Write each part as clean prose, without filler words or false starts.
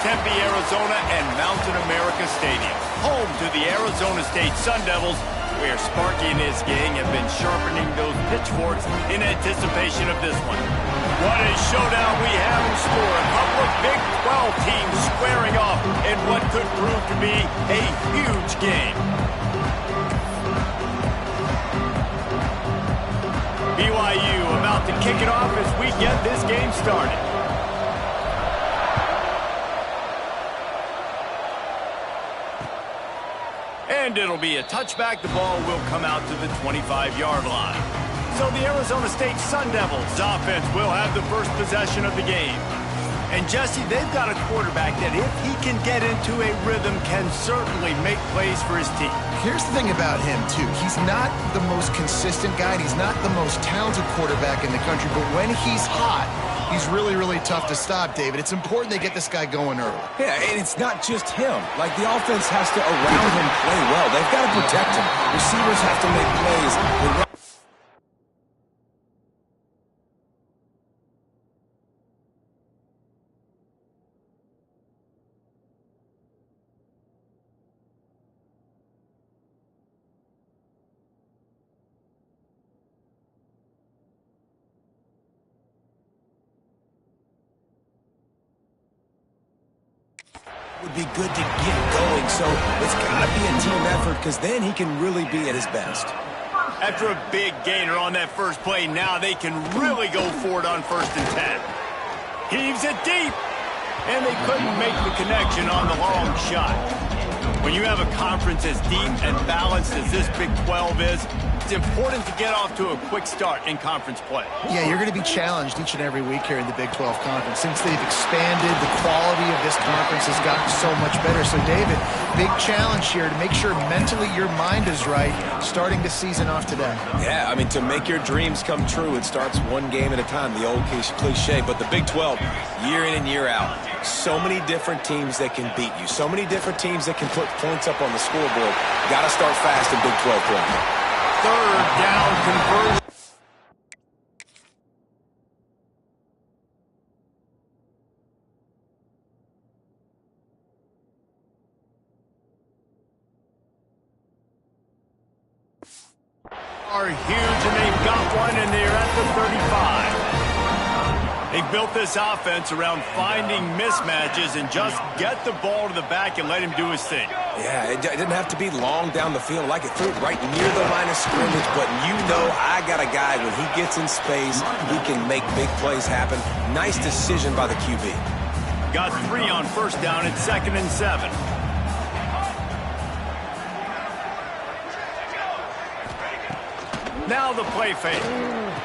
Tempe, Arizona, and Mountain America Stadium, home to the Arizona State Sun Devils, where Sparky and his gang have been sharpening those pitchforks in anticipation of this one. What a showdown we have in store. A couple of Big 12 teams squaring off in what could prove to be a huge game. BYU about to kick it off as we get this game started. And it'll be a touchback. The ball will come out to the 25-yard line. So the Arizona State Sun Devils offense will have the first possession of the game. And Jesse, they've got a quarterback that if he can get into a rhythm can certainly make plays for his team. Here's the thing about him, too. He's not the most consistent guy, and he's not the most talented quarterback in the country, but when he's hot, he's really, really tough to stop, David. It's important they get this guy going early. Yeah, and it's not just him. Like, the offense has to, around him, play well. They've got to protect him. Receivers have to make plays. Would be good to get going, so it's got to be a team effort because then he can really be at his best. After a big gainer on that first play, now they can really go for it on 1st and 10. Heaves it deep, and they couldn't make the connection on the long shot. When you have a conference as deep and balanced as this Big 12 is, it's important to get off to a quick start in conference play. Yeah, you're going to be challenged each and every week here in the Big 12 Conference. Since they've expanded, the quality of this conference has gotten so much better. So, David, big challenge here to make sure mentally your mind is right starting the season off today. Yeah, I mean, to make your dreams come true, it starts one game at a time, the old cliche. But the Big 12, year in and year out, so many different teams that can beat you, so many different teams that can put points up on the scoreboard. Got to start fast in Big 12 play. 3rd down conversion. Are huge, and they've got one, and they're at the 35. They've built this offense around finding mismatches and just get the ball to the back and let him do his thing. Yeah, it didn't have to be long down the field. Like it threw it right near the line of scrimmage, but you know I got a guy, when he gets in space, he can make big plays happen. Nice decision by the QB. Got 3 on 1st down at 2nd and 7. Now the play fake.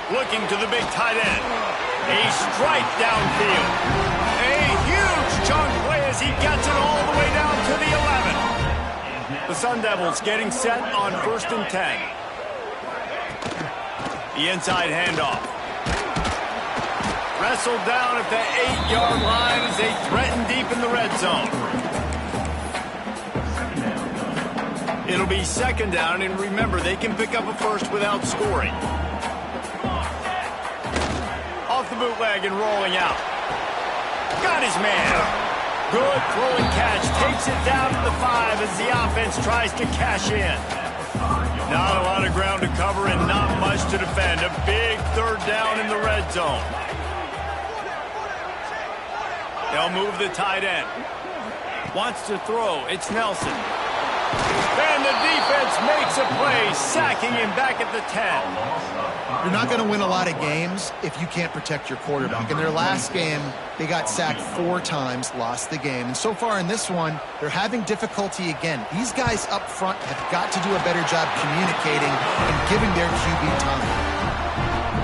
Looking to the big tight end. A strike downfield. A huge chunk play as he gets it all the way down to the 11. The Sun Devils getting set on 1st and 10. The inside handoff. Wrestled down at the 8-yard line as they threaten deep in the red zone. It'll be 2nd down, and remember, they can pick up a first without scoring. Off the bootleg and rolling out. Got his man. Good throwing catch. Takes it down to the 5 as the offense tries to cash in. Not a lot of ground to cover and not much to defend. A big 3rd down in the red zone. They'll move the tight end. Wants to throw. It's Nelson. And the defense makes a play, sacking him back at the 10. You're not going to win a lot of games if you can't protect your quarterback. In their last game, they got sacked 4 times, lost the game. And so far in this one, they're having difficulty again. These guys up front have got to do a better job communicating and giving their QB time.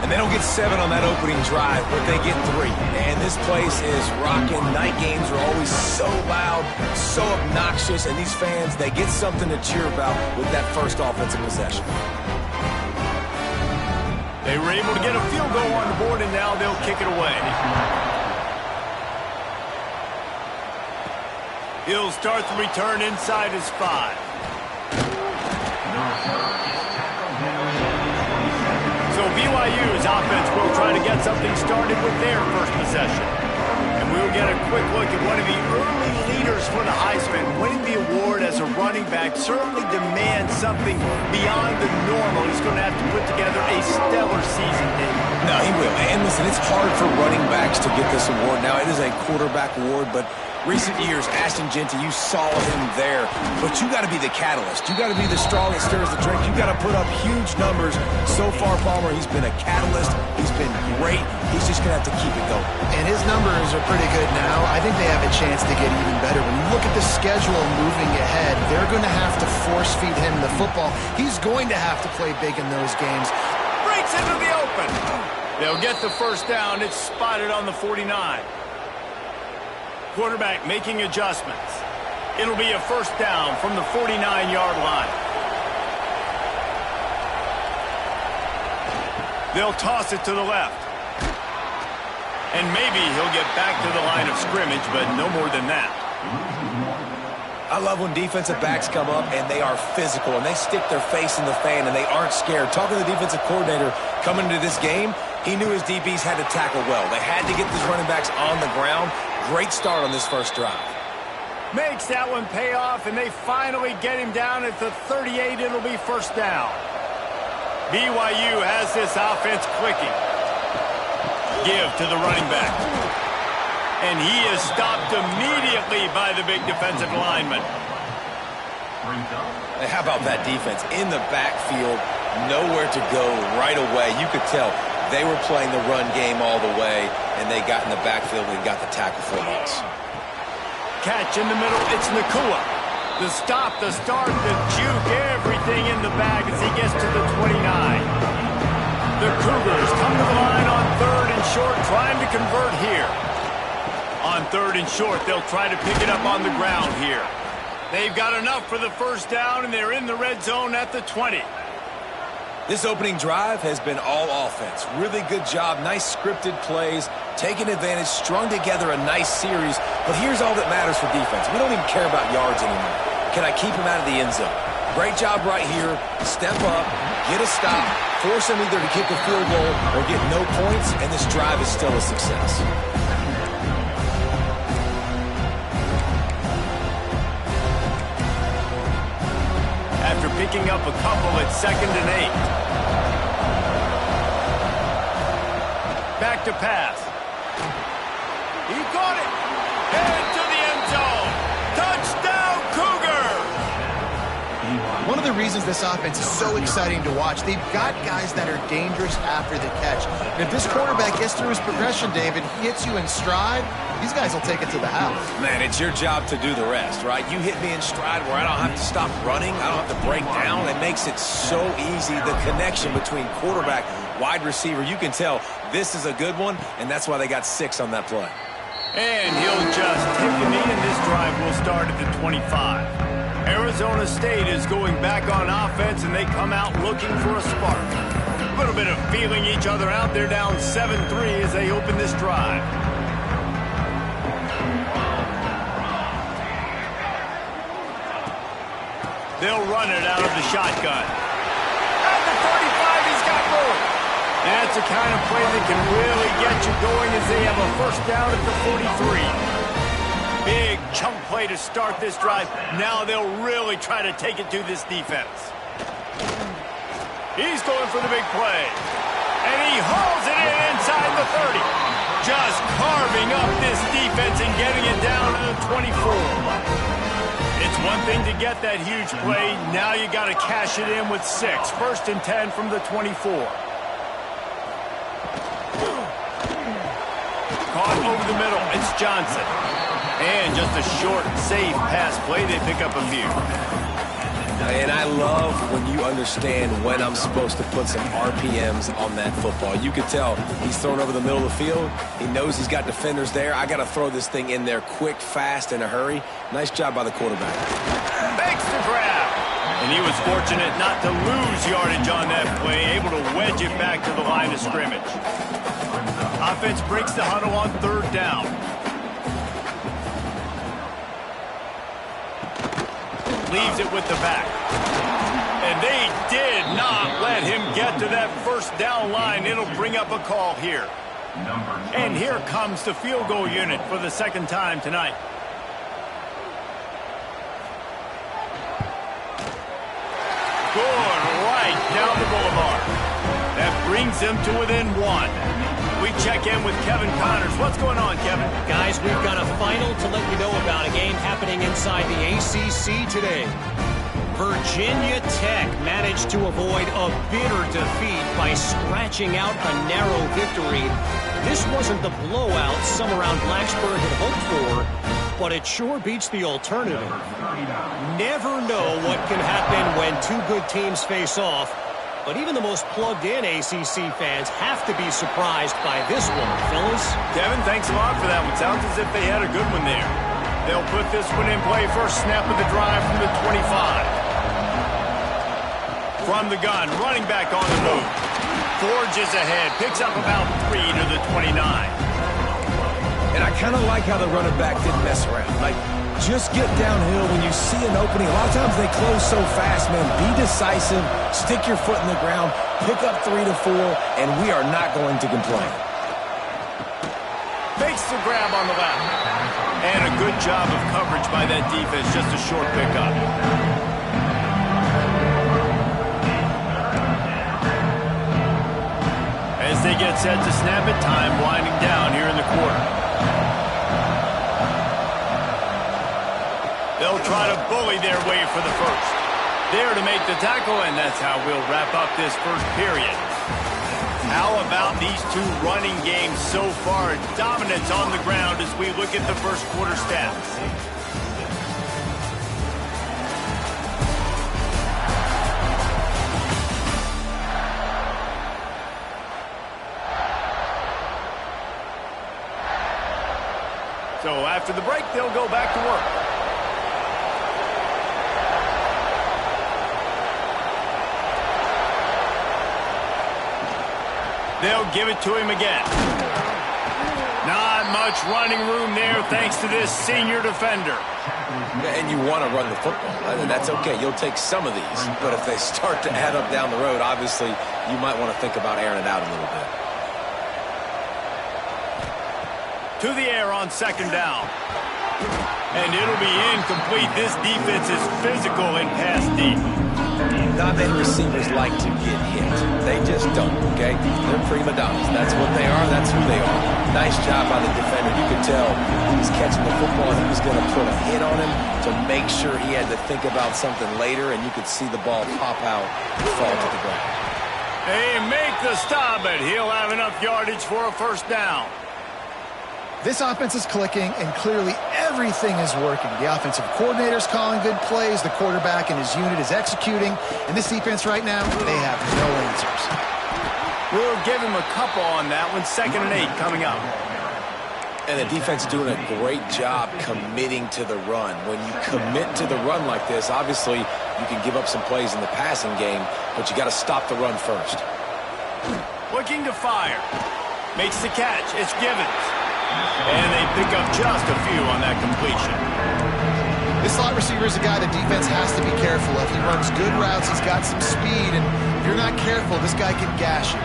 And they don't get 7 on that opening drive, but they get 3. And this place is rocking. Night games are always so loud, so obnoxious, and these fans, they get something to cheer about with that first offensive possession. They were able to get a field goal on the board, and now they'll kick it away. He'll start the return inside his 5. So BYU's offense will try to get something started with their first possession. And we'll get a quick look at one of the early leaders for the Heisman. Winning the award as a running back certainly demands something beyond the normal. He's going to have to put together a stellar season, David. No, he will. And listen, it's hard for running backs to get this award. Now, it is a quarterback award, but recent years, Ashton Jeanty, you saw him there. But you got to be the catalyst. You got to be the straw that stirs the drink. You got to put up huge numbers. So far, Palmer, he's been a catalyst. He's been great. He's just going to have to keep it going. And his numbers are pretty good now. I think they have a chance to get even better. When you look at the schedule moving ahead, they're going to have to force feed him the football. He's going to have to play big in those games. Breaks into the open. They'll get the first down. It's spotted on the 49. Quarterback making adjustments. It'll be a first down from the 49-yard line. They'll toss it to the left. And maybe he'll get back to the line of scrimmage, but no more than that. I love when defensive backs come up and they are physical and they stick their face in the fan and they aren't scared. Talking to the defensive coordinator coming into this game, he knew his DBs had to tackle well. They had to get these running backs on the ground. Great start on this first drive. Makes that one pay off, and they finally get him down at the 38. It'll be first down. BYU has this offense clicking. Give to the running back. And he is stopped immediately by the big defensive lineman. How about that defense? In the backfield, nowhere to go right away. You could tell they were playing the run game all the way, and they got in the backfield and got the tackle for once. Catch in the middle, it's Nakua. The stop, the start, the juke, everything in the bag as he gets to the 29. The Cougars come to the line on third and short, trying to convert here. On third and short, they'll try to pick it up on the ground here. They've got enough for the first down, and they're in the red zone at the 20. This opening drive has been all offense. Really good job, nice scripted plays, taking advantage, strung together a nice series. But here's all that matters for defense. We don't even care about yards anymore. Can I keep him out of the end zone? Great job right here. Step up, get a stop, force him either to kick a field goal or get no points, and this drive is still a success. After picking up a couple at 2nd and 8. Back to pass. He caught it. Into the end zone. Touchdown, Cougars! One of the reasons this offense is so exciting to watch, they've got guys that are dangerous after the catch. And if this quarterback gets through his progression, David, he hits you in stride, these guys will take it to the house. Man, it's your job to do the rest, right? You hit me in stride where I don't have to stop running. I don't have to break down. It makes it so easy. The connection between quarterback, wide receiver, you can tell this is a good one, and that's why they got 6 on that play. And he'll just take the knee, and this drive will start at the 25. Arizona State is going back on offense, and they come out looking for a spark. A little bit of feeling each other out. They're down 7-3 as they open this drive. They'll run it out of the shotgun. At the 35, he's got room. That's the kind of play that can really get you going as they have a first down at the 43. Big chunk play to start this drive. Now they'll really try to take it to this defense. He's going for the big play. And he hauls it in inside the 30. Just carving up this defense and getting it down to the 24. It's one thing to get that huge play. Now you got to cash it in with 6. 1st and 10 from the 24. Caught over the middle. It's Johnson. And just a short, safe pass play. They pick up a few. And I love when you understand when I'm supposed to put some RPMs on that football. You can tell he's thrown over the middle of the field. He knows he's got defenders there. I got to throw this thing in there quick, fast, in a hurry. Nice job by the quarterback. Makes the grab. And he was fortunate not to lose yardage on that play, able to wedge it back to the line of scrimmage. Offense breaks the huddle on 3rd down. Leaves it with the back. And they did not let him get to that first down line. It'll bring up a call here. And here comes the field goal unit for the second time tonight. Good, right down the boulevard. That brings them to within one. We check in with Kevin Connors. What's going on, Kevin? Guys, we've got a final to let you know about, a game happening inside the ACC today. Virginia Tech managed to avoid a bitter defeat by scratching out a narrow victory. This wasn't the blowout some around Blacksburg had hoped for, but it sure beats the alternative. Never know what can happen when two good teams face off, but even the most plugged-in ACC fans have to be surprised by this one, fellas. Kevin, thanks a lot for that one. Sounds as if they had a good one there. They'll put this one in play. First snap of the drive from the 25. From the gun, running back on the move. Forges ahead, picks up about 3 to the 29. And I kind of like how the running back didn't mess around. Like, just get downhill when you see an opening. A lot of times they close so fast, man. Be decisive, stick your foot in the ground, pick up 3 to 4, and we are not going to complain. Makes the grab on the left. And a good job of coverage by that defense, just a short pickup. As they get set to snap it, time winding down here in the quarter. They'll try to bully their way for the first. There to make the tackle, and that's how we'll wrap up this first period. How about these two running games so far? Dominance on the ground as we look at the first quarter stats. So after the break, they'll go back to work. They'll give it to him again. Not much running room there thanks to this senior defender. And you want to run the football. And that's okay. You'll take some of these. But if they start to add up down the road, obviously, you might want to think about airing it out a little bit. To the air on second down. And it'll be incomplete. This defense is physical and pass deep. Not many receivers like to get hit. They just don't, okay? They're prima donnas. That's what they are. That's who they are. Nice job by the defender. You could tell he was catching the football and he was going to put a hit on him to make sure he had to think about something later, and you could see the ball pop out and fall to the ground. They make the stop, but he'll have enough yardage for a first down. This offense is clicking, and clearly everything is working. The offensive coordinator's calling good plays. The quarterback and his unit is executing. And this defense right now, they have no answers. We'll give him a couple on that one. 2nd and 8 coming up. And the defense is doing a great job committing to the run. When you commit to the run like this, obviously you can give up some plays in the passing game, but you got to stop the run first. Looking to fire. Makes the catch. It's Givens. And they pick up just a few on that completion. This slot receiver is a guy the defense has to be careful of. He runs good routes. He's got some speed, and if you're not careful, this guy can gash you.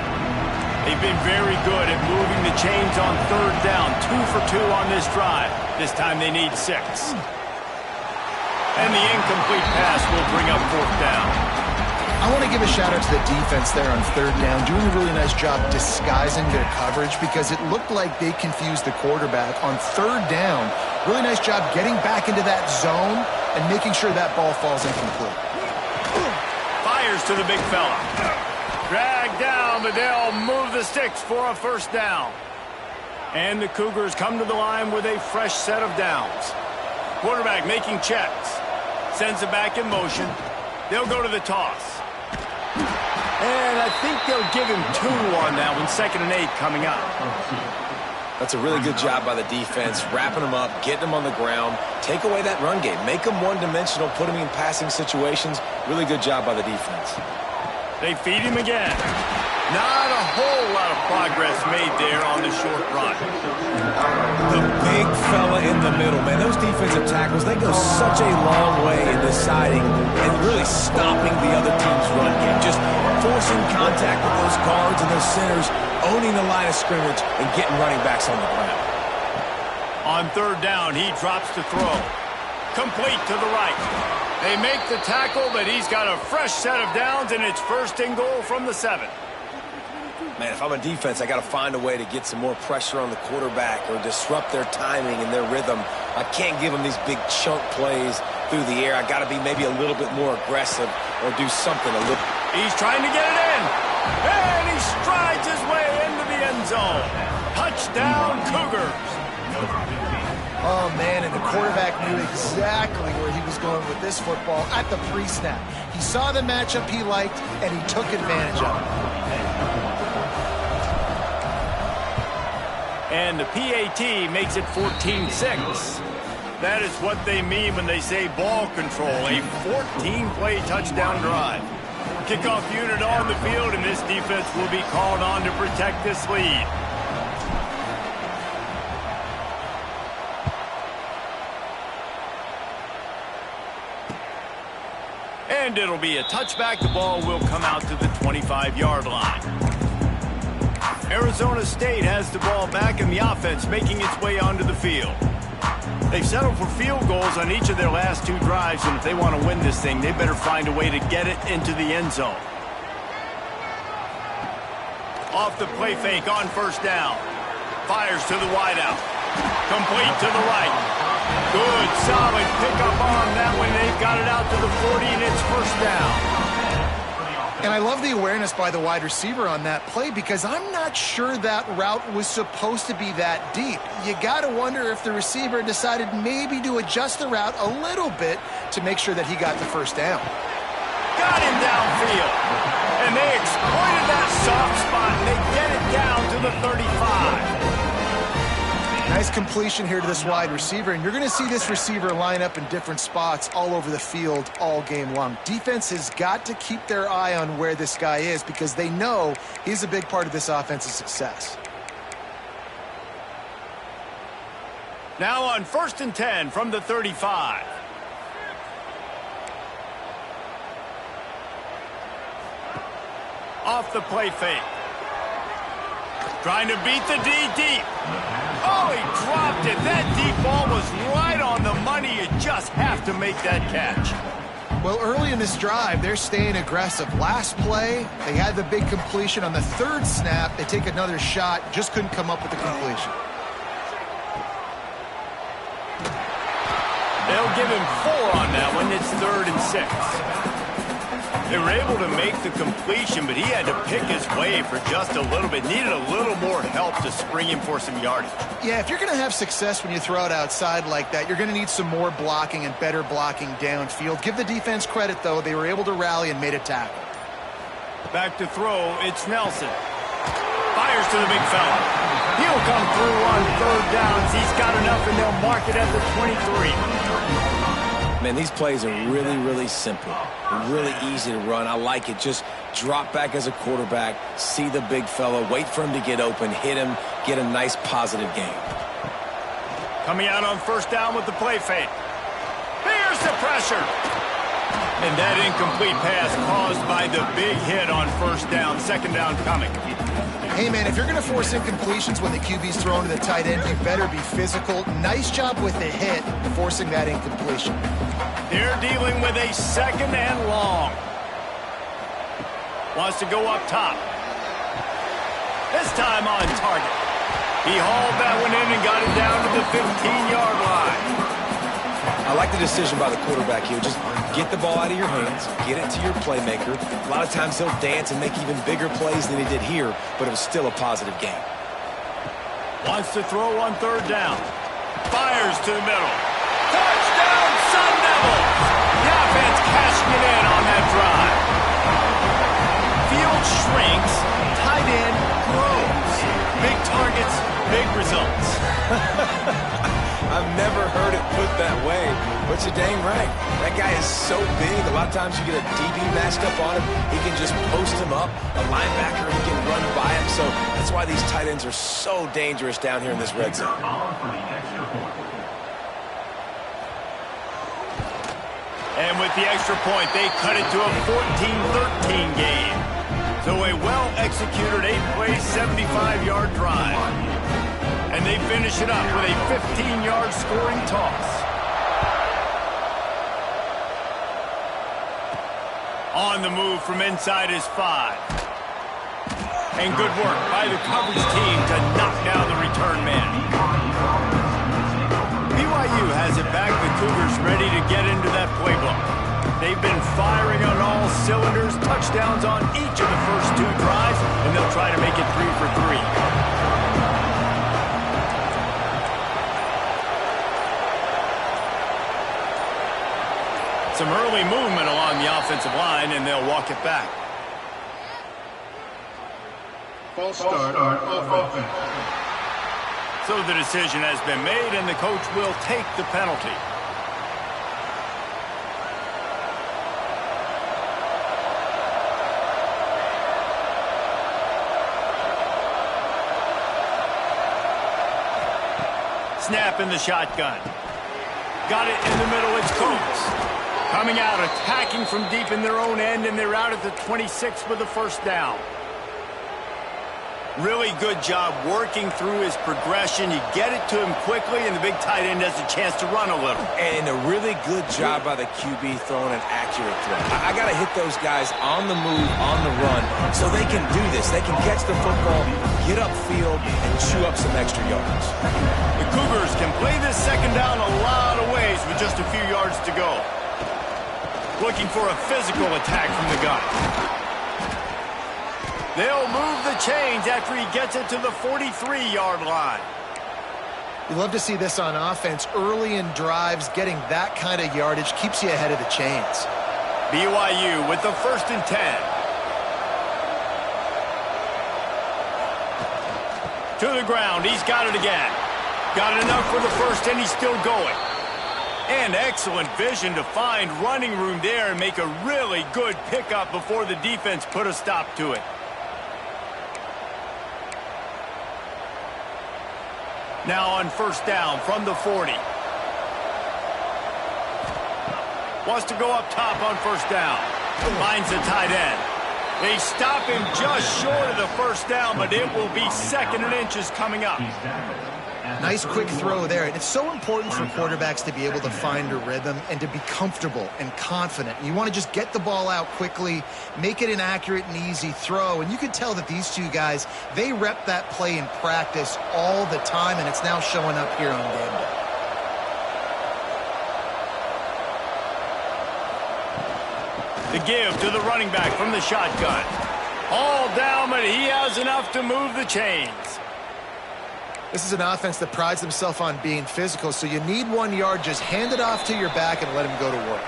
They've been very good at moving the chains on 3rd down. 2 for 2 on this drive. This time they need 6. And the incomplete pass will bring up 4th down. I want to give a shout-out to the defense there on 3rd down, doing a really nice job disguising their coverage because it looked like they confused the quarterback on 3rd down. Really nice job getting back into that zone and making sure that ball falls incomplete. Fires to the big fella. Dragged down, but they'll move the sticks for a first down. And the Cougars come to the line with a fresh set of downs. Quarterback making checks. Sends it back in motion. They'll go to the toss. And I think they'll give him 2 on that one. 2nd and 8 coming up. That's a really good job by the defense, wrapping them up, getting them on the ground, take away that run game, make them one-dimensional, put them in passing situations. Really good job by the defense. They feed him again. Not a whole lot of progress made there on the short run. The big fella in the middle, man. Those defensive tackles, they go such a long way in deciding and really stopping the other team's run game. Just forcing contact with those guards and those centers, owning the line of scrimmage, and getting running backs on the ground. On third down, he drops to throw. Complete to the right. They make the tackle, but he's got a fresh set of downs, and it's first and goal from the 7. Man, if I'm a defense, I got to find a way to get some more pressure on the quarterback or disrupt their timing and their rhythm. I can't give them these big chunk plays through the air. I got to be maybe a little bit more aggressive or do something a little. He's trying to get it in, and he strides his way into the end zone. Touchdown, Cougars. Oh, man, and the quarterback knew exactly where he was going with this football at the pre-snap. He saw the matchup he liked, and he took advantage of it. And the PAT makes it 14-6. That is what they mean when they say ball control, a 14-play touchdown drive. Kickoff unit on the field, and this defense will be called on to protect this lead. And it'll be a touchback. The ball will come out to the 25-yard line. Arizona State has the ball back in the offense, making its way onto the field. They've settled for field goals on each of their last 2 drives, and if they want to win this thing, they better find a way to get it into the end zone. Off the play fake on first down. Fires to the wideout. Complete to the right. Good, solid pickup on that one. They've got it out to the 40, and it's first down. And I love the awareness by the wide receiver on that play because I'm not sure that route was supposed to be that deep. You got to wonder if the receiver decided maybe to adjust the route a little bit to make sure that he got the first down. Got him downfield. And they exploited that soft spot, and they get it down to the 35. Nice completion here to this wide receiver, and you're going to see this receiver line up in different spots all over the field all game long. Defense has got to keep their eye on where this guy is because they know he's a big part of this offense's success. Now on 1st and 10 from the 35. Off the play fake. Trying to beat the D deep. Oh, he dropped it. That deep ball was right on the money. You just have to make that catch. Well, early in this drive, they're staying aggressive. Last play, they had the big completion. On the 3rd snap, they take another shot. Just couldn't come up with the completion. They'll give him 4 on that one. It's 3rd and 6. They were able to make the completion, but he had to pick his way for just a little bit. Needed a little more help to spring him for some yardage. Yeah, if you're going to have success when you throw it outside like that, you're going to need some more blocking and better blocking downfield. Give the defense credit, though. They were able to rally and made a tackle. Back to throw, it's Nelson. Fires to the big fella. He'll come through on 3rd downs. He's got enough, and they'll mark it at the 23. Man, these plays are really, really simple. They're really easy to run. I like it. Just drop back as a quarterback, see the big fella, wait for him to get open, hit him, get a nice positive game. Coming out on 1st down with the play fake. Here's the pressure. And that incomplete pass caused by the big hit on 1st down. 2nd down coming. Hey, man, if you're going to force incompletions when the QB's thrown to the tight end, you better be physical. Nice job with the hit, forcing that incompletion. They're dealing with a 2nd and long. Wants to go up top. This time on target. He hauled that one in and got it down to the 15-yard line. I like the decision by the quarterback here. Just get the ball out of your hands, get it to your playmaker. A lot of times he'll dance and make even bigger plays than he did here, but it was still a positive game. Wants to throw on 3rd down. Fires to the middle. Touchdown, Sun Devils! The offense cashing it in on that drive. Field shrinks, tight end grows. Big targets, big results. I've never heard it put that way, but But you're dang right. That guy is so big. A lot of times you get a DB matched up on him. He can just post him up. A linebacker, he can run by him. So that's why these tight ends are so dangerous down here in this red zone. And with the extra point, they cut it to a 14-13 game. So a well-executed 8-play, 75-yard drive. And they finish it up with a 15-yard scoring toss. On the move from inside his 5. And good work by the coverage team to knock down the return man. BYU has it back. The Cougars ready to get into that playbook. They've been firing on all cylinders, touchdowns on each of the first 2 drives, and they'll try to make it 3 for 3. Some early movement along the offensive line, and they'll walk it back. False start on offense. So the decision has been made, and the coach will take the penalty. Snap in the shotgun. Got it in the middle. It's Cooks. Coming out, attacking from deep in their own end, and they're out at the 26 with the first down. Really good job working through his progression. You get it to him quickly, and the big tight end has a chance to run a little. And a really good job by the QB throwing an accurate throw. I got to hit those guys on the move, on the run, so they can do this. They can catch the football, get upfield, and chew up some extra yards. The Cougars can play this second down a lot of ways with just a few yards to go. Looking for a physical attack from the gun. They'll move the chains after he gets it to the 43-yard line. You love to see this on offense. Early in drives, getting that kind of yardage keeps you ahead of the chains. BYU with the 1st and 10. To the ground. He's got it again. Got enough for the first, and he's still going. And excellent vision to find running room there and make a really good pickup before the defense put a stop to it. Now on first down from the 40. Wants to go up top on first down. Finds the tight end. They stop him just short of the first down, but it will be 2nd and inches coming up. Nice quick throw there. And it's so important for quarterbacks to be able to find a rhythm and to be comfortable and confident. You want to just get the ball out quickly, make it an accurate and easy throw. And you can tell that these 2 guys, they rep that play in practice all the time, and it's now showing up here on game day. The give to the running back from the shotgun. All down, but he has enough to move the chains. This is an offense that prides themselves on being physical, so you need 1 yard. Just hand it off to your back and let him go to work.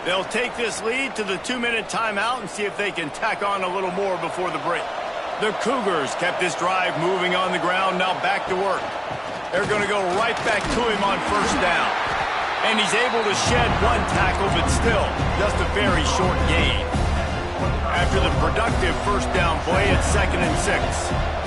They'll take this lead to the 2-minute timeout and see if they can tack on a little more before the break. The Cougars kept this drive moving on the ground, now back to work. They're going to go right back to him on first down. And he's able to shed 1 tackle, but still just a very short gain. After the productive first down play, it's 2nd and 6.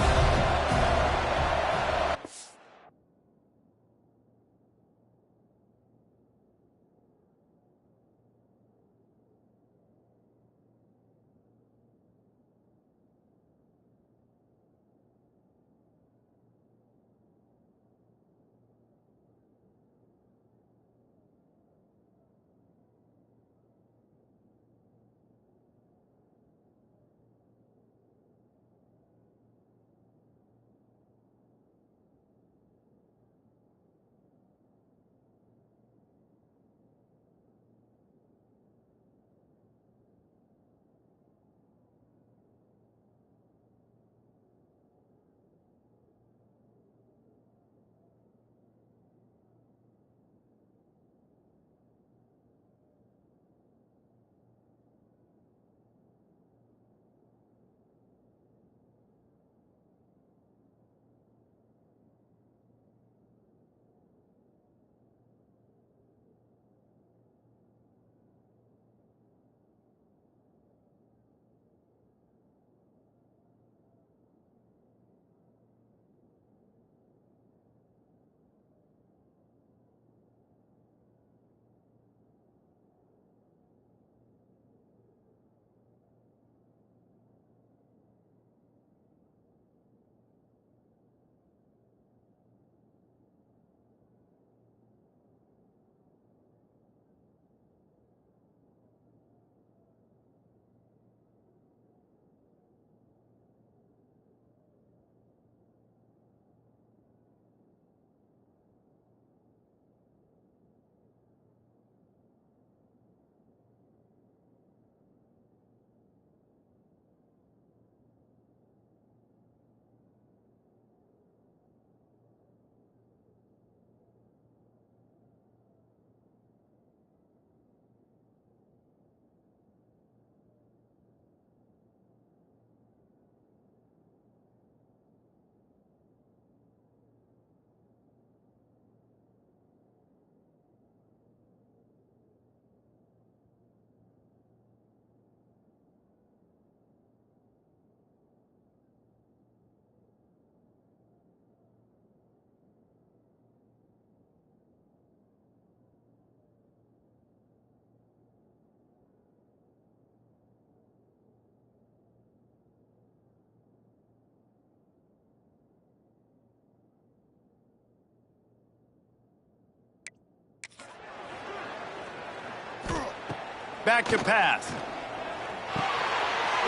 Back to pass.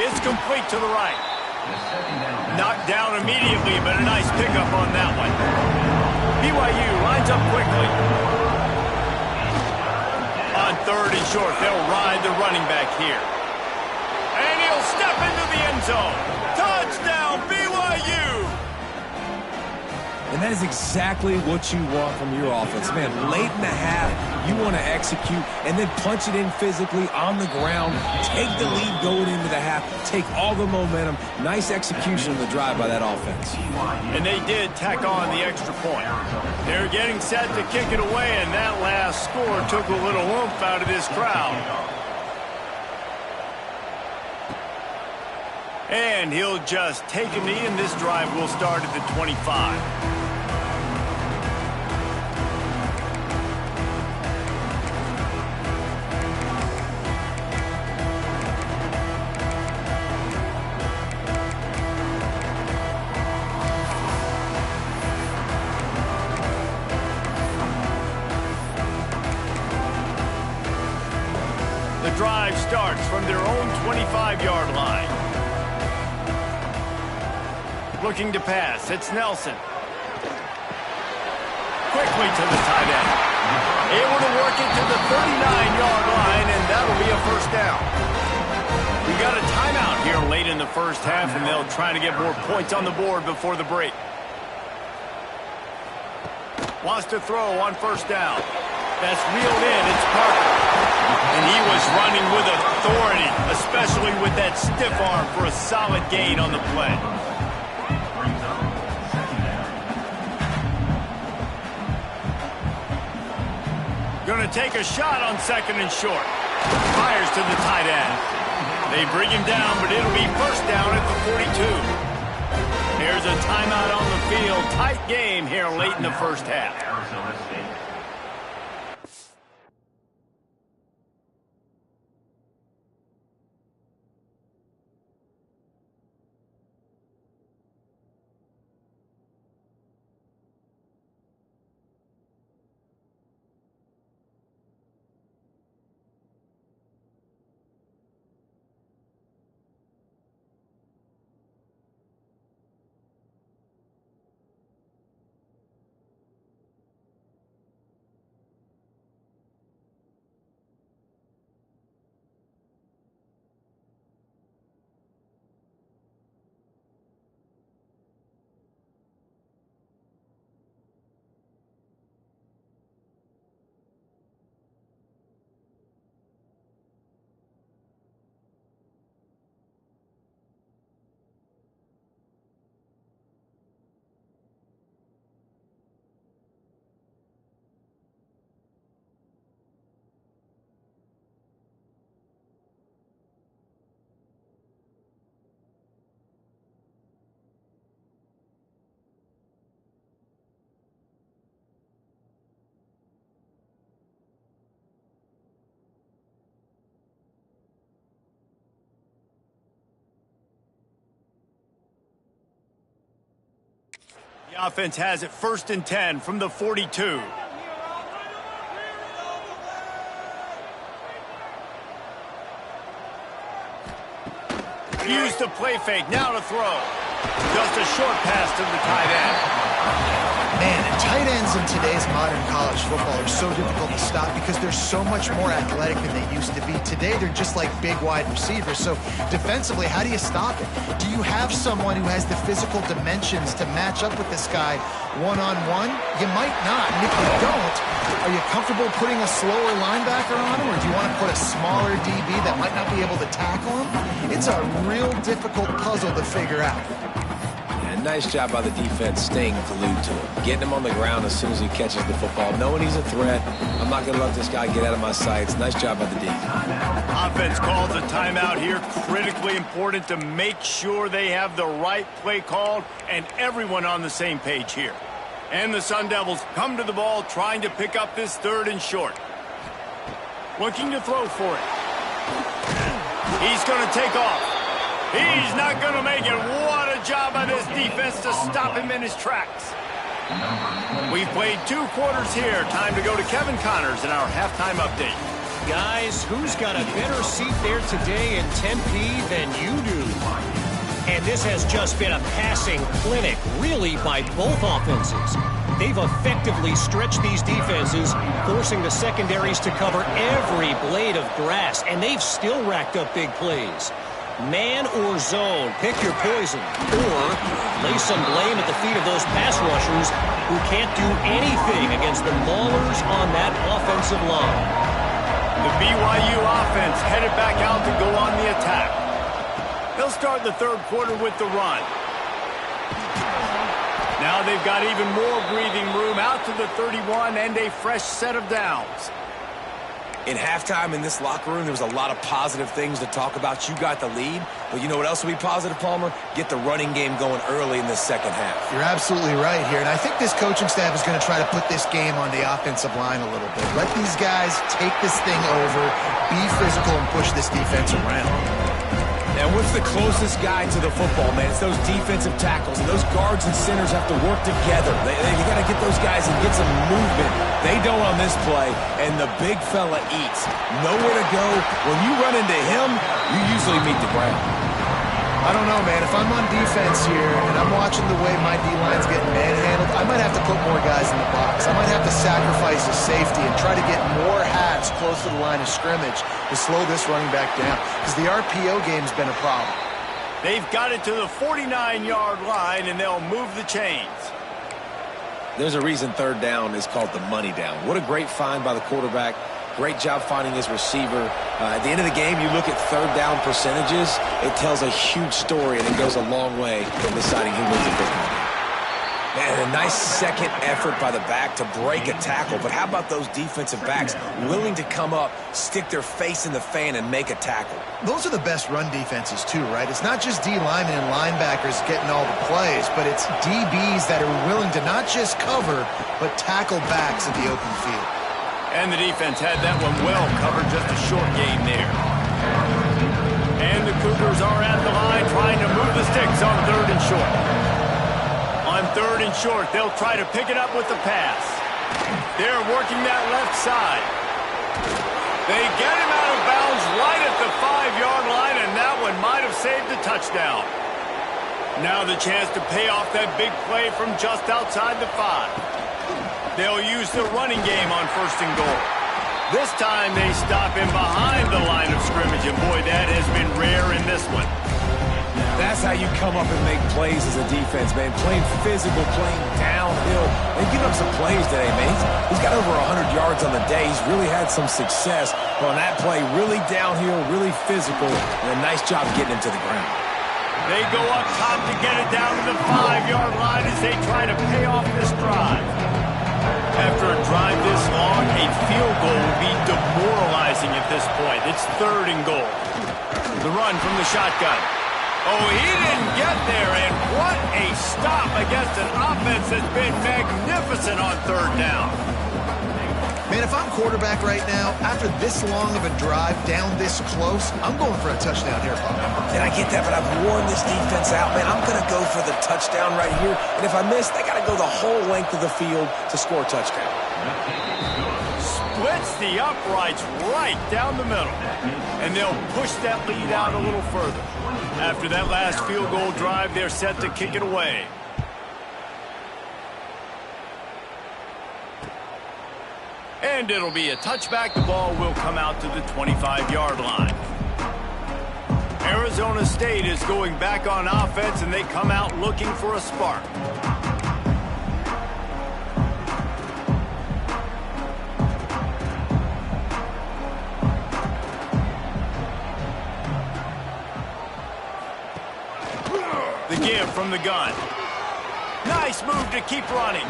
It's complete to the right. Knocked down immediately, but a nice pickup on that one. BYU lines up quickly. On 3rd and short, they'll ride the running back here. And he'll step into the end zone. Touchdown, BYU! And that is exactly what you want from your offense. Man, late in the half, you want to execute and then punch it in physically on the ground. Take the lead going into the half. Take all the momentum. Nice execution of the drive by that offense. And they did tack on the extra point. They're getting set to kick it away, and that last score took a little oomph out of this crowd. And he'll just take a knee, and this drive will start at the 25. The drive starts from their own 25-yard line. Looking to pass. It's Nelson. Quickly to the tight end. Able to work it to the 39-yard line, and that'll be a first down. We got a timeout here late in the first half, and they'll try to get more points on the board before the break. Wants to throw on first down. That's reeled in. It's Parker. And he was running with authority, especially with that stiff arm for a solid gain on the play. Going to take a shot on 2nd and short. Fires to the tight end. They bring him down, but it'll be first down at the 42. Here's a timeout on the field. Tight game here late in the first half. The offense has it 1st and 10 from the 42. Use the play fake, now to throw. Just a short pass to the tight end. Man, and tight ends in today's modern college football are so difficult to stop because they're so much more athletic than they used to be. Today, they're just like big wide receivers. So defensively, how do you stop it? Do you have someone who has the physical dimensions to match up with this guy one-on-one? You might not. And if you don't, are you comfortable putting a slower linebacker on him, or do you want to put a smaller DB that might not be able to tackle him? It's a real difficult puzzle to figure out. Nice job by the defense staying glued to him, getting him on the ground as soon as he catches the football, knowing he's a threat. I'm not going to let this guy get out of my sights. Nice job by the D. Offense calls a timeout here. Critically important to make sure they have the right play called and everyone on the same page here. And the Sun Devils come to the ball trying to pick up this 3rd and short. Looking to throw for it. He's going to take off. He's not going to make it. What a job by this defense to stop him in his tracks. We've played 2 quarters here. Time to go to Kevin Connors in our halftime update. Guys, who's got a better seat there today in Tempe than you do? And this has just been a passing clinic, really, by both offenses. They've effectively stretched these defenses, forcing the secondaries to cover every blade of grass, and they've still racked up big plays. Man or zone, pick your poison, or lay some blame at the feet of those pass rushers who can't do anything against the maulers on that offensive line. The BYU offense headed back out to go on the attack. They'll start the 3rd quarter with the run. Now they've got even more breathing room out to the 31 and a fresh set of downs. In halftime in this locker room, there was a lot of positive things to talk about. You got the lead, but you know what else will be positive, Palmer? Get the running game going early in the 2nd half. You're absolutely right here, and I think this coaching staff is going to try to put this game on the offensive line a little bit. Let these guys take this thing over, be physical, and push this defense around. And what's the closest guy to the football, man? It's those defensive tackles, and those guards and centers have to work together. You got to get those guys and get some movement. They don't on this play, and the big fella eats. Nowhere to go. When you run into him, you usually meet the ground. I don't know, man. If I'm on defense here and I'm watching the way my D-line's getting manhandled, I might have to put more guys in the box. I might have to sacrifice his safety and try to get more hats close to the line of scrimmage to slow this running back down, because the RPO game's been a problem. They've got it to the 49-yard line, and they'll move the chains. There's a reason 3rd down is called the money down. What a great find by the quarterback. Great job finding his receiver. At the end of the game, you look at 3rd down percentages. It tells a huge story, and it goes a long way in deciding who wins a big one. Man, a nice second effort by the back to break a tackle. But how about those defensive backs willing to come up, stick their face in the fan, and make a tackle? Those are the best run defenses, too, right? It's not just D-linemen and linebackers getting all the plays, but it's DBs that are willing to not just cover, but tackle backs in the open field. And the defense had that one well covered, just a short gain there. And the Cougars are at the line trying to move the sticks on 3rd and short. On 3rd and short, they'll try to pick it up with the pass. They're working that left side. They get him out of bounds right at the 5-yard line, and that one might have saved the touchdown. Now the chance to pay off that big play from just outside the 5. They'll use the running game on 1st and goal. This time they stop him behind the line of scrimmage, and boy, that has been rare in this one. That's how you come up and make plays as a defense, man. Playing physical, playing downhill. They've given up some plays today, man. He's got over 100 yards on the day. He's really had some success on that play. Really downhill, really physical, and a nice job getting him to the ground. They go up top to get it down to the 5-yard line as they try to pay off this drive. After a drive this long, a field goal will be demoralizing at this point. It's 3rd and goal. The run from the shotgun. Oh, he didn't get there, and what a stop against an offense that's been magnificent on 3rd down. Man, if I'm quarterback right now, after this long of a drive down this close, I'm going for a touchdown here, Bob. And I get that, but I've worn this defense out, man. I'm going to go for the touchdown right here. And if I miss, they got to go the whole length of the field to score a touchdown. Splits the uprights right down the middle. And they'll push that lead out a little further. After that last field goal drive, they're set to kick it away. And it'll be a touchback. The ball will come out to the 25-yard line. Arizona State is going back on offense, and they come out looking for a spark. The give from the gun. Nice move to keep running.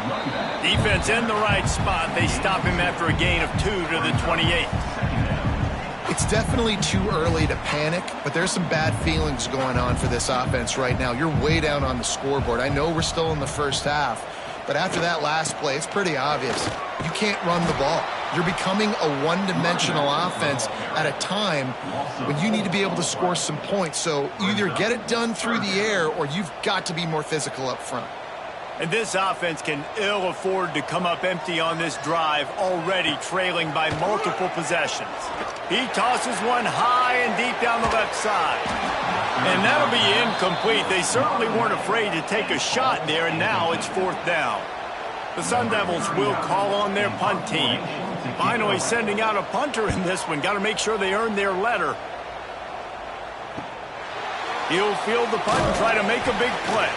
Defense in the right spot. They stop him after a gain of 2 to the 28. It's definitely too early to panic, but there's some bad feelings going on for this offense right now. You're way down on the scoreboard. I know we're still in the first half, but after that last play, it's pretty obvious. You can't run the ball. You're becoming a one-dimensional offense at a time when you need to be able to score some points. So either get it done through the air or you've got to be more physical up front. And this offense can ill afford to come up empty on this drive, already trailing by multiple possessions. He tosses one high and deep down the left side. And that'll be incomplete. They certainly weren't afraid to take a shot there, and now it's 4th down. The Sun Devils will call on their punt team. Finally sending out a punter in this one. Got to make sure they earn their letter. He'll field the punt and try to make a big play.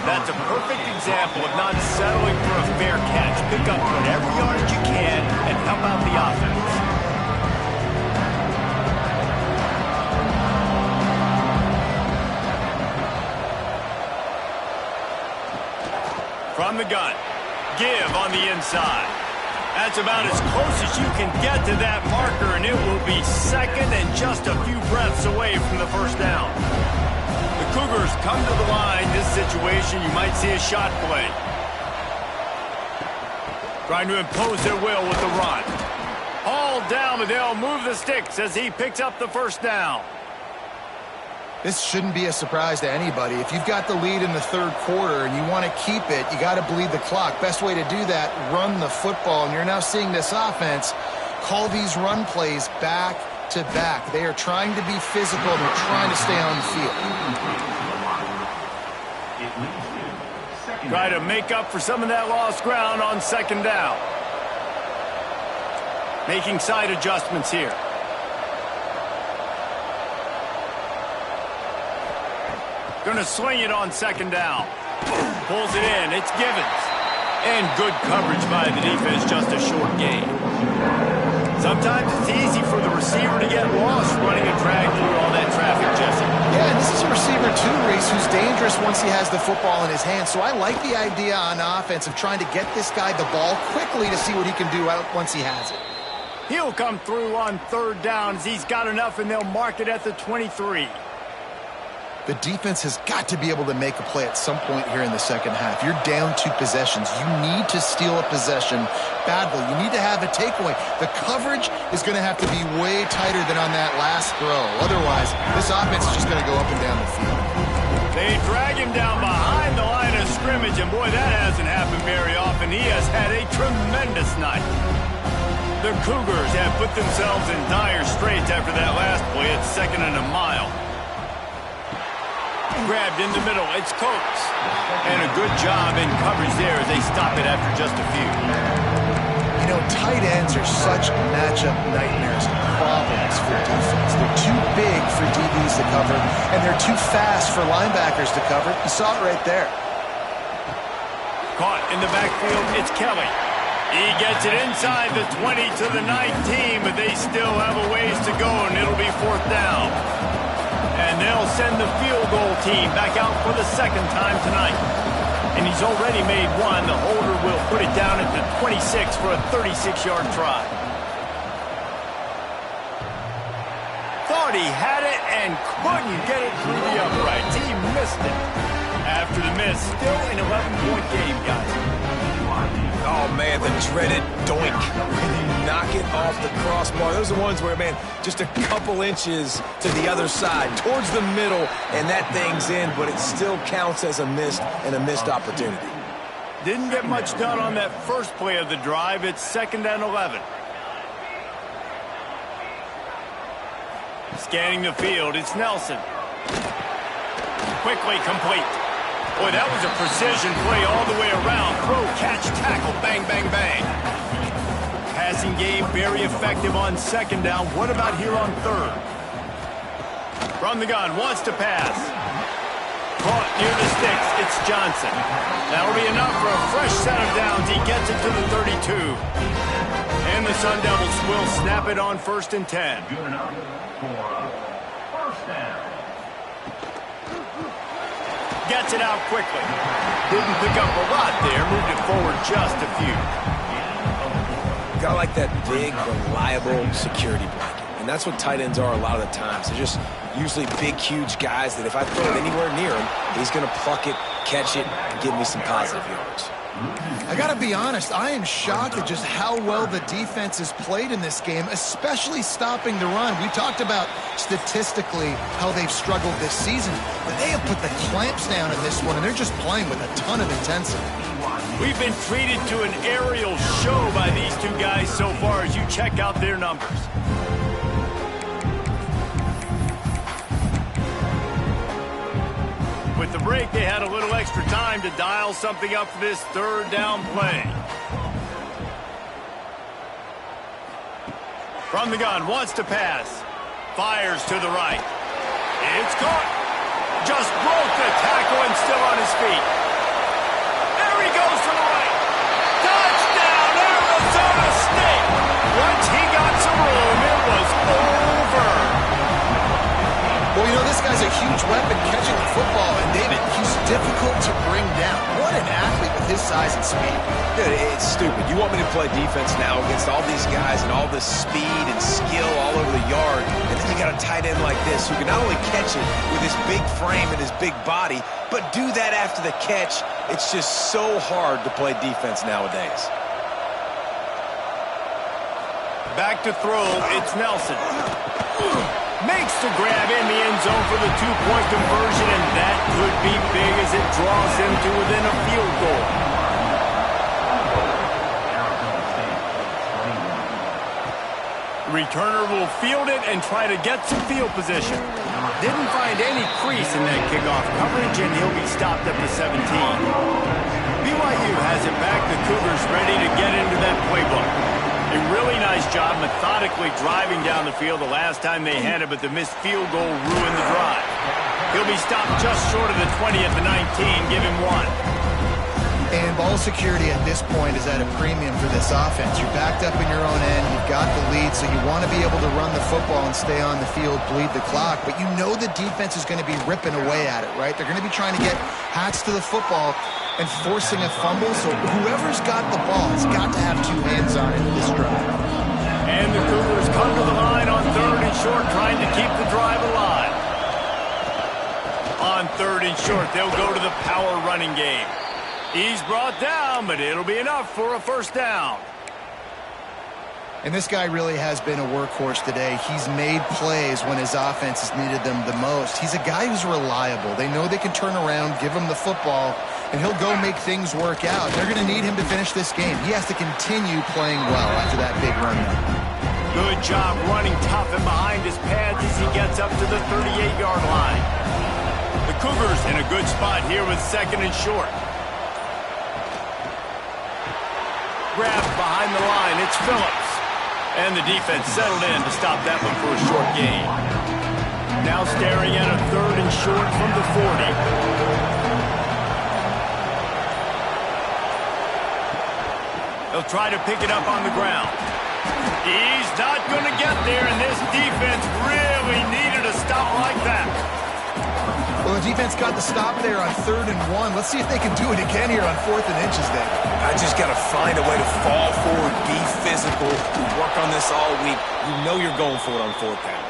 That's a perfect example of not settling for a fair catch. Pick up whatever yardage you can and help out the offense. From the gun. Give on the inside. That's about as close as you can get to that marker, and it will be 2nd and just a few breaths away from the 1st down. The Cougars come to the line. This situation, you might see a shot play. Trying to impose their will with the run. All down, but they'll move the sticks as he picks up the 1st down. This shouldn't be a surprise to anybody. If you've got the lead in the 3rd quarter and you want to keep it, you got to bleed the clock. Best way to do that, run the football. And you're now seeing this offense call these run plays back to back. They are trying to be physical. They're trying to stay on the field. Try to make up for some of that lost ground on 2nd down. Making side adjustments here. Going to swing it on 2nd down. Pulls it in. It's Givens. And good coverage by the defense, just a short gain. Sometimes it's easy for the receiver to get lost running a drag through all that traffic, Jesse. Yeah, and this is a receiver too, Reese, who's dangerous once he has the football in his hands. So I like the idea on offense of trying to get this guy the ball quickly to see what he can do once he has it. He'll come through on 3rd down as he's got enough, and they'll mark it at the 23. The defense has got to be able to make a play at some point here in the 2nd half. You're down 2 possessions. You need to steal a possession badly. You need to have a takeaway. The coverage is going to have to be way tighter than on that last throw. Otherwise, this offense is just going to go up and down the field. They drag him down behind the line of scrimmage, and boy, that hasn't happened very often. He has had a tremendous night. The Cougars have put themselves in dire straits after that last play. It's 2nd and a mile. Grabbed in the middle. It's Coates. And a good job in coverage there as they stop it after just a few. You know, tight ends are such matchup nightmares and problems for defense. They're too big for DBs to cover, and they're too fast for linebackers to cover. You saw it right there. Caught in the backfield. It's Kelly. He gets it inside the 20 to the 19, but they still have a ways to go, and it'll be 4th down. And they'll send the field goal team back out for the 2nd time tonight. And he's already made one. The holder will put it down at the 26 for a 36-yard try. Thought he had it and couldn't get it through the uprights. He missed it. After the miss, still an 11-point game, guys. Oh, man, the dreaded doink. When you knock it off the crossbar. Those are the ones where, man, just a couple inches to the other side, towards the middle, and that thing's in, but it still counts as a missed opportunity. Didn't get much done on that first play of the drive. It's 2nd and 11. Scanning the field, it's Nelson. Quickly complete. Boy, that was a precision play all the way around. Throw, catch, tackle, bang, bang, bang. Passing game very effective on 2nd down. What about here on 3rd? From the gun, wants to pass. Caught near the sticks. It's Johnson. That'll be enough for a fresh set of downs. He gets it to the 32. And the Sun Devils will snap it on 1st and 10. Good enough for a 1st down. Gets it out quickly. Didn't pick up a lot there. Moved it forward just a few. Got like that big, reliable security blanket. And that's what tight ends are a lot of the times. They're just usually big, huge guys that if I throw it anywhere near him, he's going to pluck it, catch it, and give me some positive yards. I got to be honest, I am shocked at just how well the defense has played in this game, especially stopping the run. We talked about statistically how they've struggled this season, but they have put the clamps down in this one, and they're just playing with a ton of intensity. We've been treated to an aerial show by these two guys so far as you check out their numbers. With the break, they had a little extra time to dial something up for this third down play. From the gun, wants to pass. Fires to the right. It's caught. Just broke the tackle and still on his feet. There he goes to the right. Touchdown, Arizona State. Once he got some room, it was over. Well, you know, this guy's a huge weapon catching the football, and David, he's difficult to bring down. What an athlete with his size and speed. Dude, it's stupid. You want me to play defense now against all these guys and all this speed and skill all over the yard, and then you got a tight end like this who can not only catch it with his big frame and his big body, but do that after the catch. It's just so hard to play defense nowadays. Back to throw, it's Nelson. Makes the grab in the end zone for the two-point conversion, and that could be big as it draws him to within a field goal. The returner will field it and try to get some field position. Didn't find any crease in that kickoff coverage, and he'll be stopped at the 17. BYU has it back. The Cougars ready to get into that playbook. A really nice job methodically driving down the field the last time they had it, but the missed field goal ruined the drive. He'll be stopped just short of the 20 at the 19. Give him one. And ball security at this point is at a premium for this offense. You're backed up in your own end. You've got the lead, so you want to be able to run the football and stay on the field, bleed the clock. But you know the defense is going to be ripping away at it, right? They're going to be trying to get hats to the football and forcing a fumble. So whoever's got the ball has got to have two hands on it this drive. And the Cougars come to the line on third and short, trying to keep the drive alive. On third and short, they'll go to the power running game. He's brought down, but it'll be enough for a first down. And this guy really has been a workhorse today. He's made plays when his offense has needed them the most. He's a guy who's reliable. They know they can turn around, give him the football, and he'll go make things work out. They're going to need him to finish this game. He has to continue playing well after that big run. Good job running tough and behind his pads as he gets up to the 38-yard line. The Cougars in a good spot here with second and short. Grab behind the line. It's Phillips. And the defense settled in to stop that one for a short gain. Now staring at a third and short from the 40. They'll try to pick it up on the ground. He's not going to get there, and this defense really needed a stop like that. Well, the defense got the stop there on 3rd and 1. Let's see if they can do it again here on 4th and inches, David. I just got to find a way to fall forward, be physical, work on this all week. You know you're going for it on 4th down.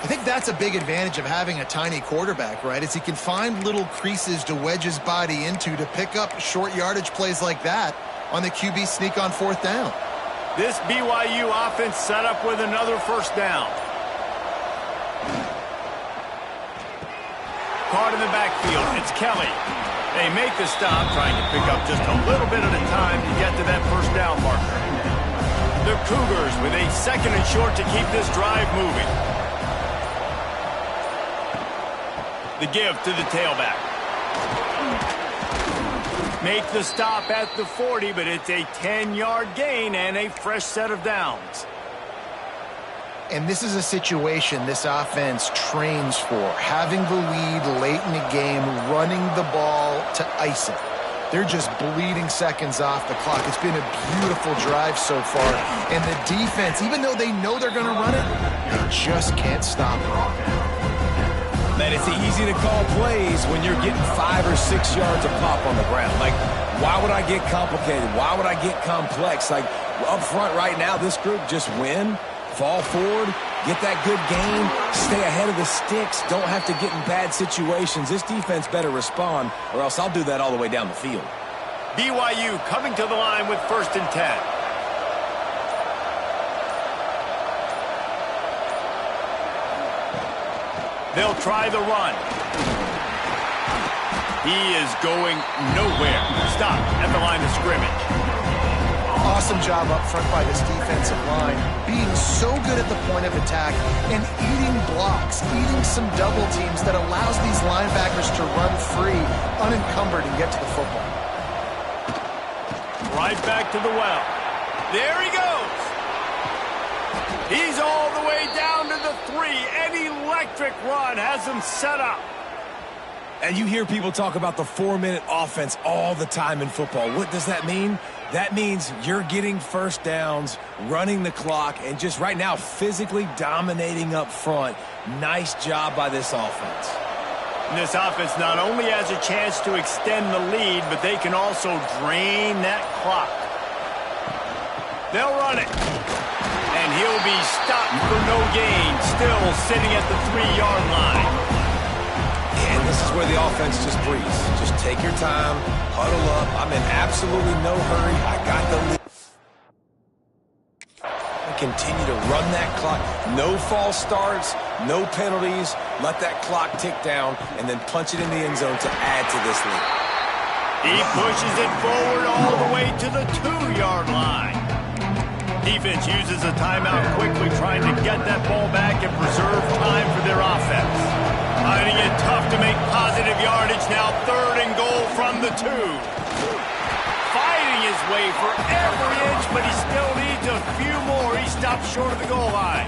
I think that's a big advantage of having a tiny quarterback, right? Is he can find little creases to wedge his body into to pick up short yardage plays like that on the QB sneak on 4th down. This BYU offense set up with another first down. Caught in the backfield, it's Kelly. They make the stop, trying to pick up just a little bit at a time to get to that first down marker. The Cougars with a second and short to keep this drive moving. The give to the tailback. Make the stop at the 40, but it's a 10-yard gain and a fresh set of downs. And this is a situation this offense trains for. Having the lead late in the game, running the ball to ice it. They're just bleeding seconds off the clock. It's been a beautiful drive so far. And the defense, even though they know they're going to run it, they just can't stop it. Man, it's easy to call plays when you're getting 5 or 6 yards a pop on the ground. Like, why would I get complicated? Why would I get complex? Like, up front right now, this group just win. Fall forward, get that good gain, stay ahead of the sticks, don't have to get in bad situations. This defense better respond, or else I'll do that all the way down the field. BYU coming to the line with 1st and 10. They'll try the run. He is going nowhere. Stop at the line of scrimmage. Awesome job up front by this defensive line. Being so good at the point of attack and eating blocks, eating some double teams that allows these linebackers to run free, unencumbered, and get to the football. Right back to the well. There he goes. He's all the way down to the 3. An electric run has him set up. And you hear people talk about the 4-minute offense all the time in football. What does that mean? That means you're getting first downs, running the clock, and just right now physically dominating up front. Nice job by this offense. And this offense not only has a chance to extend the lead, but they can also drain that clock. They'll run it. And he'll be stopped for no gain, still sitting at the 3-yard line. And this is where the offense just breathes. Just take your time, huddle up. I'm in absolutely no hurry. I got the lead. Continue to run that clock. No false starts, no penalties. Let that clock tick down and then punch it in the end zone to add to this lead. He pushes it forward all the way to the 2-yard line. Defense uses a timeout quickly, trying to get that ball back and preserve time for their offense. Finding it tough to make positive yardage now. 3rd and goal from the 2. Fighting his way for every inch, but he still needs a few more. He stops short of the goal line.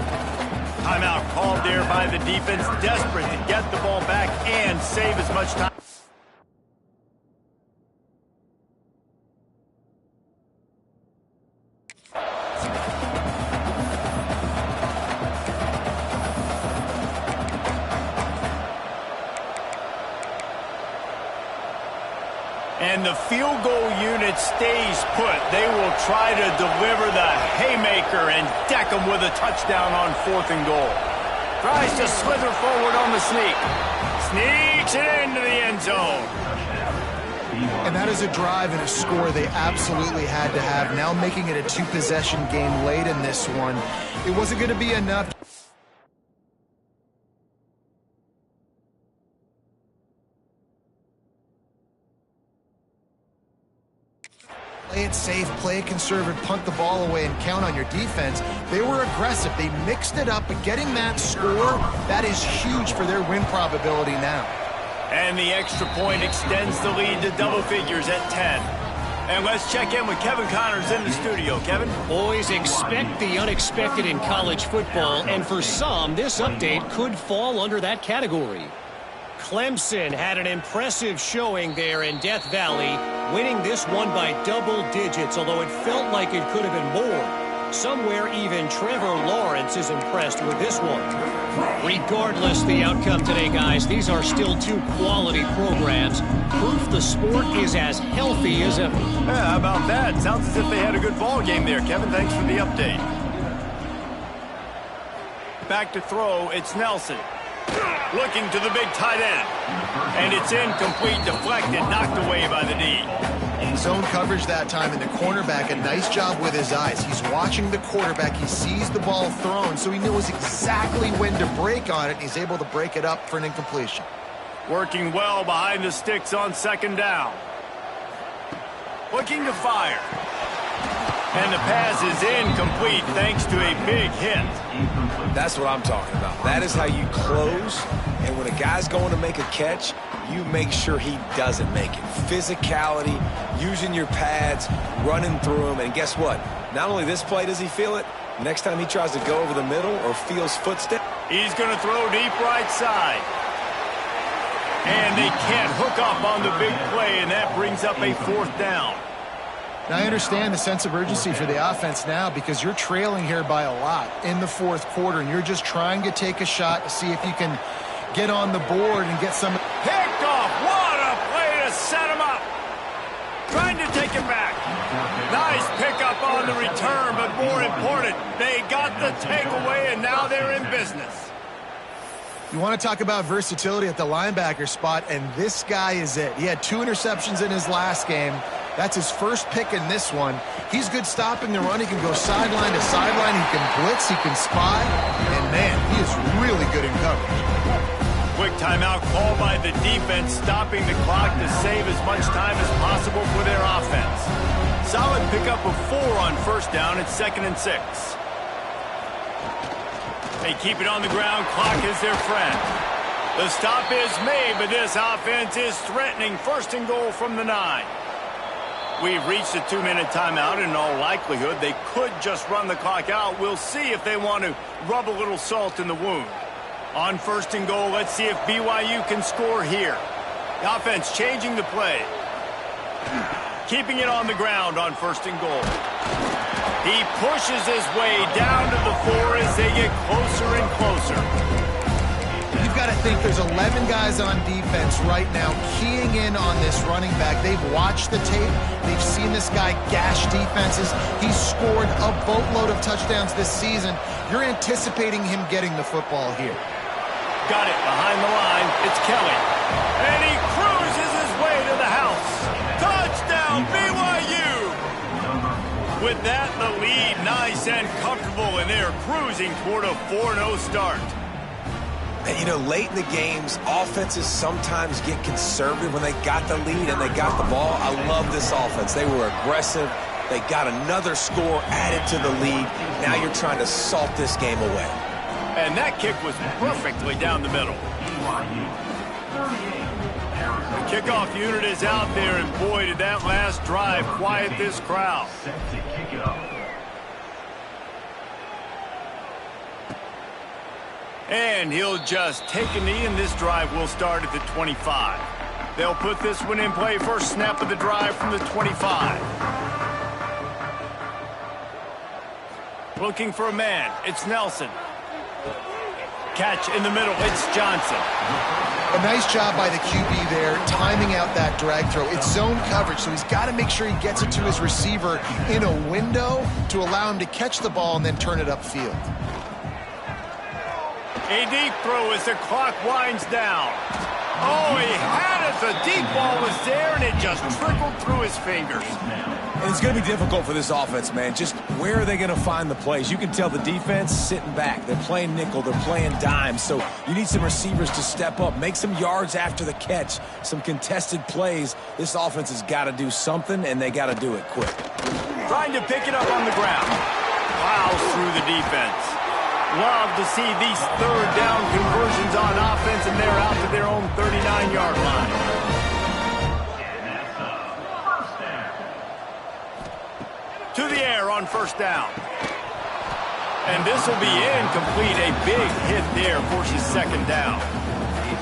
Timeout called there by the defense, desperate to get the ball back and save as much time. And the field goal unit stays put. They will try to deliver the haymaker and deck them with a touchdown on 4th and goal. Tries to slither forward on the sneak. Sneaks it into the end zone. And that is a drive and a score they absolutely had to have. Now making it a 2-possession game late in this one. It wasn't going to be enough. Play it safe, play it conservative, punt the ball away, and count on your defense. They were aggressive. They mixed it up, but getting that score, that is huge for their win probability now. And the extra point extends the lead to double figures at 10. And let's check in with Kevin Connors in the studio. Kevin? Boys, expect the unexpected in college football, and for some, this update could fall under that category. Clemson had an impressive showing there in Death Valley, winning this one by double digits, although it felt like it could have been more. Somewhere even Trevor Lawrence is impressed with this one. Regardless the outcome today, guys, these are still 2 quality programs. Proof the sport is as healthy as ever. Yeah, how about that? Sounds as if they had a good ball game there. Kevin, thanks for the update. Back to throw, it's Nelson. Looking to the big tight end. And it's incomplete, deflected, knocked away by the D. Zone coverage that time, and the cornerback, a nice job with his eyes. He's watching the quarterback. He sees the ball thrown, so he knows exactly when to break on it, and he's able to break it up for an incompletion. Working well behind the sticks on 2nd down. Looking to fire. And the pass is incomplete thanks to a big hit. That's what I'm talking about. That is how you close. And when a guy's going to make a catch, you make sure he doesn't make it. Physicality, using your pads, running through them. And guess what? Not only this play does he feel it, next time he tries to go over the middle or feels footsteps, he's going to throw deep right side. And they can't hook up on the big play, and that brings up a 4th down. Now, I understand the sense of urgency for the offense now because you're trailing here by a lot in the 4th quarter, and you're just trying to take a shot to see if you can get on the board and get some. Picked off. What a play to set him up. Trying to take it back. Nice pickup on the return, but more important, they got the takeaway, and now they're in business. You want to talk about versatility at the linebacker spot, and this guy is it. He had 2 interceptions in his last game. That's his first pick in this one. He's good stopping the run. He can go sideline to sideline. He can blitz. He can spy. And, man, he is really good in coverage. Quick timeout called by the defense, stopping the clock to save as much time as possible for their offense. Solid pickup of 4 on first down at 2nd and 6. They keep it on the ground. Clock is their friend. The stop is made, but this offense is threatening 1st and goal from the 9. We've reached a 2-minute timeout, and in all likelihood, they could just run the clock out. We'll see if they want to rub a little salt in the wound. On 1st and goal, let's see if BYU can score here. The offense changing the play. Keeping it on the ground on 1st and goal. He pushes his way down to the 4 as they get closer and closer. You've got to think there's 11 guys on defense right now keying in on this running back. They've watched the tape. They've seen this guy gash defenses. He's scored a boatload of touchdowns this season. You're anticipating him getting the football here. Got it behind the line. It's Kelly. And he cruises his way to the house. Touchdown, BYU! With that, the lead nice and comfortable, and they're cruising toward a 4-0 start. And, you know, late in the games, offenses sometimes get conservative when they got the lead and they got the ball. I love this offense. They were aggressive. They got another score added to the lead. Now you're trying to salt this game away. And that kick was perfectly down the middle. The kickoff unit is out there, and boy, did that last drive quiet this crowd. And he'll just take a knee, and this drive will start at the 25. They'll put this one in play. First snap of the drive from the 25. Looking for a man. It's Nelson. Catch in the middle. It's Johnson. A nice job by the QB there, timing out that drag throw. It's zone coverage, so he's got to make sure he gets it to his receiver in a window to allow him to catch the ball and then turn it upfield. A deep throw as the clock winds down. Oh, he had it. The deep ball was there, and it just trickled through his fingers. And it's going to be difficult for this offense, man. Just where are they going to find the plays? You can tell the defense sitting back. They're playing nickel. They're playing dime. So you need some receivers to step up, make some yards after the catch, some contested plays. This offense has got to do something, and they got to do it quick. Trying to pick it up on the ground. Plows through the defense. Love to see these third down conversions on offense, and they're out to their own 39-yard line. To the air on first down. And this will be incomplete. A big hit there forces second down.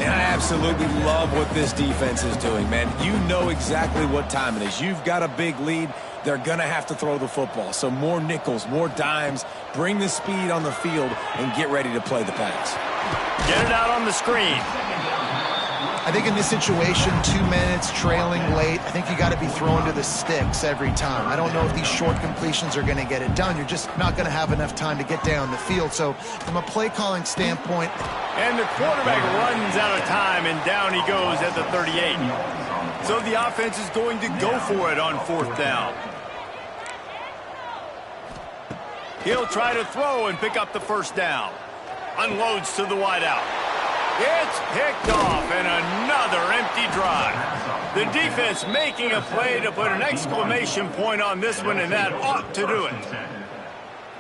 And I absolutely love what this defense is doing, man. You know exactly what time it is. You've got a big lead. They're going to have to throw the football. So more nickels, more dimes, bring the speed on the field, and get ready to play the pass. Get it out on the screen. I think in this situation, 2 minutes, trailing late, I think you got to be throwing to the sticks every time. I don't know if these short completions are going to get it done. You're just not going to have enough time to get down the field. So from a play calling standpoint. And the quarterback runs out of time, and down he goes at the 38. So the offense is going to go for it on fourth down. He'll try to throw and pick up the first down. Unloads to the wideout. It's picked off, and another empty drive. The defense making a play to put an exclamation point on this one, and that ought to do it.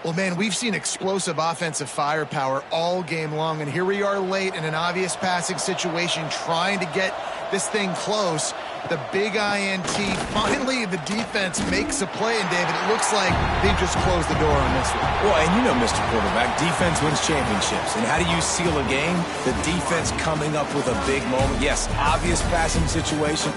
Well, man, we've seen explosive offensive firepower all game long, and here we are late in an obvious passing situation trying to get this thing close. The big INT. Finally, the defense makes a play, and David, it looks like they've just closed the door on this one. Well, and you know, Mr. Quarterback, defense wins championships. And how do you seal a game? The defense coming up with a big moment. Yes, obvious passing situation.